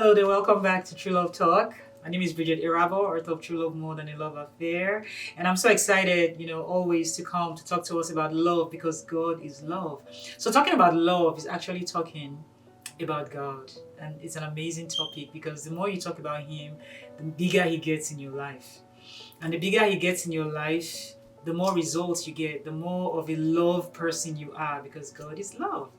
Hello there, welcome back to True Love Talk. My name is Bridget Erhabor, author of True Love More Than a Love Affair. And I'm so excited, always to come to talk to us about love because God is love. So talking about love is actually talking about God. And it's an amazing topic because the more you talk about Him, the bigger He gets in your life. And the bigger He gets in your life, the more results you get, the more of a love person you are because God is love.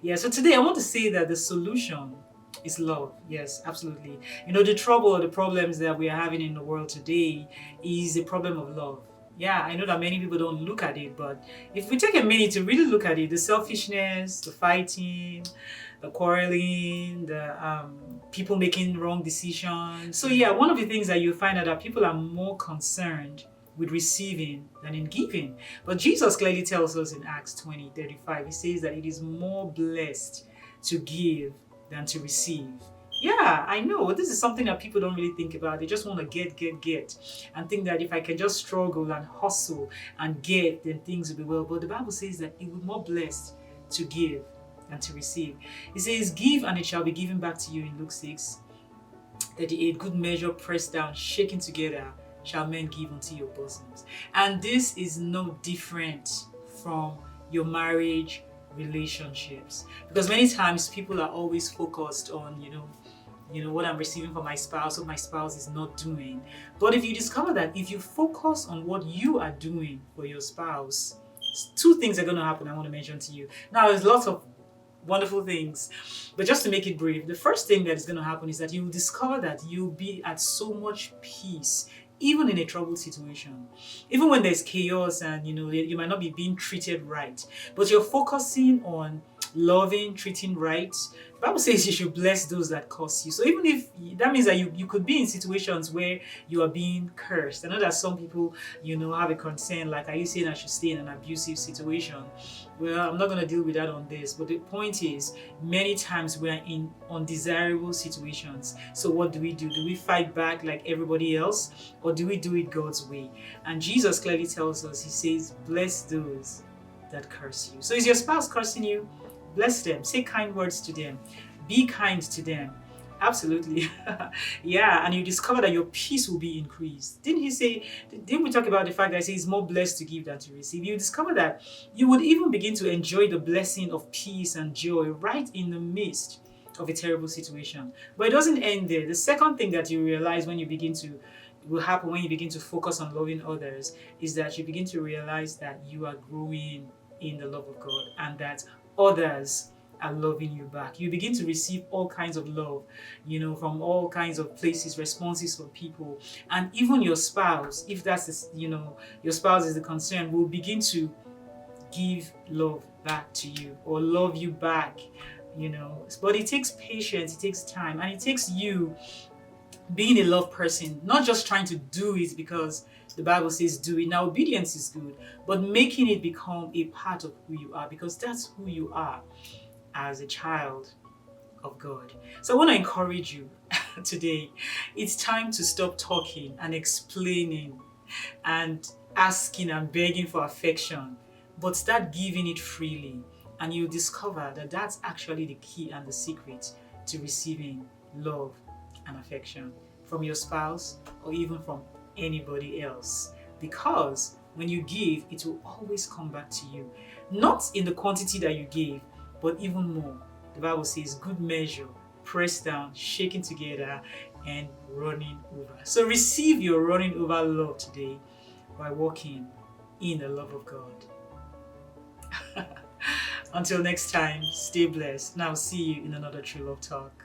Yeah, so today I want to say that the solution is love. Yes, absolutely. The trouble or the problems that we are having in the world today is a problem of love. Yeah, I know that many people don't look at it, but if we take a minute to really look at it, the selfishness, the fighting, the quarreling, the people making wrong decisions. So yeah, one of the things that you find out that people are more concerned with receiving than in giving. But Jesus clearly tells us in Acts 20:35, He says that it is more blessed to give than to receive. Yeah, I know. This is something that people don't really think about. They just want to get, and think that if I can just struggle and hustle and get, then things will be well. But the Bible says that it will be more blessed to give than to receive. It says, give and it shall be given back to you in Luke 6:38. Good measure, pressed down, shaken together, shall men give unto your bosoms. And this is no different from your marriage relationships, because many times people are always focused on what I'm receiving from my spouse, what my spouse is not doing. But if you discover that if you focus on what you are doing for your spouse, two things are going to happen. I want to mention to you now. There's lots of wonderful things, but just to make it brief, the first thing that is going to happen is that you will discover that you'll be at so much peace even in a troubled situation, even when there's chaos and you might not be being treated right, but you're focusing on loving, treating right. The Bible says you should bless those that curse you. So even if that means that you could be in situations where you are being cursed. I know that some people have a concern like, are you saying I should stay in an abusive situation? Well, I'm not going to deal with that on this, but the point is many times we are in undesirable situations. So what do? Do we fight back like everybody else, or do we do it God's way? And Jesus clearly tells us, He says, bless those that curse you. So is your spouse cursing you? Bless them. Say kind words to them. Be kind to them. Absolutely. Yeah, and you discover that your peace will be increased. Didn't we talk about the fact that it says more blessed to give than to receive? You discover that you would even begin to enjoy the blessing of peace and joy right in the midst of a terrible situation. But it doesn't end there. The second thing that you realize will happen when you begin to focus on loving others is that you begin to realize that you are growing in the love of God and that others are loving you back. You begin to receive all kinds of love, from all kinds of places, responses from people. And even your spouse, if that's, your spouse is the concern, will begin to give love back to you or love you back, But it takes patience, it takes time, and it takes you being a love person, not just trying to do it because the Bible says do it. Now, obedience is good, but making it become a part of who you are, because that's who you are as a child of God. So I want to encourage you today. It's time to stop talking and explaining and asking and begging for affection, but start giving it freely. And you'll discover that that's actually the key and the secret to receiving love and affection from your spouse or even from anybody else. Because when you give, it will always come back to you. Not in the quantity that you gave, but even more. The Bible says, good measure, pressed down, shaken together, and running over. So receive your running over love today by walking in the love of God. Until next time, stay blessed. Now see you in another True Love Talk.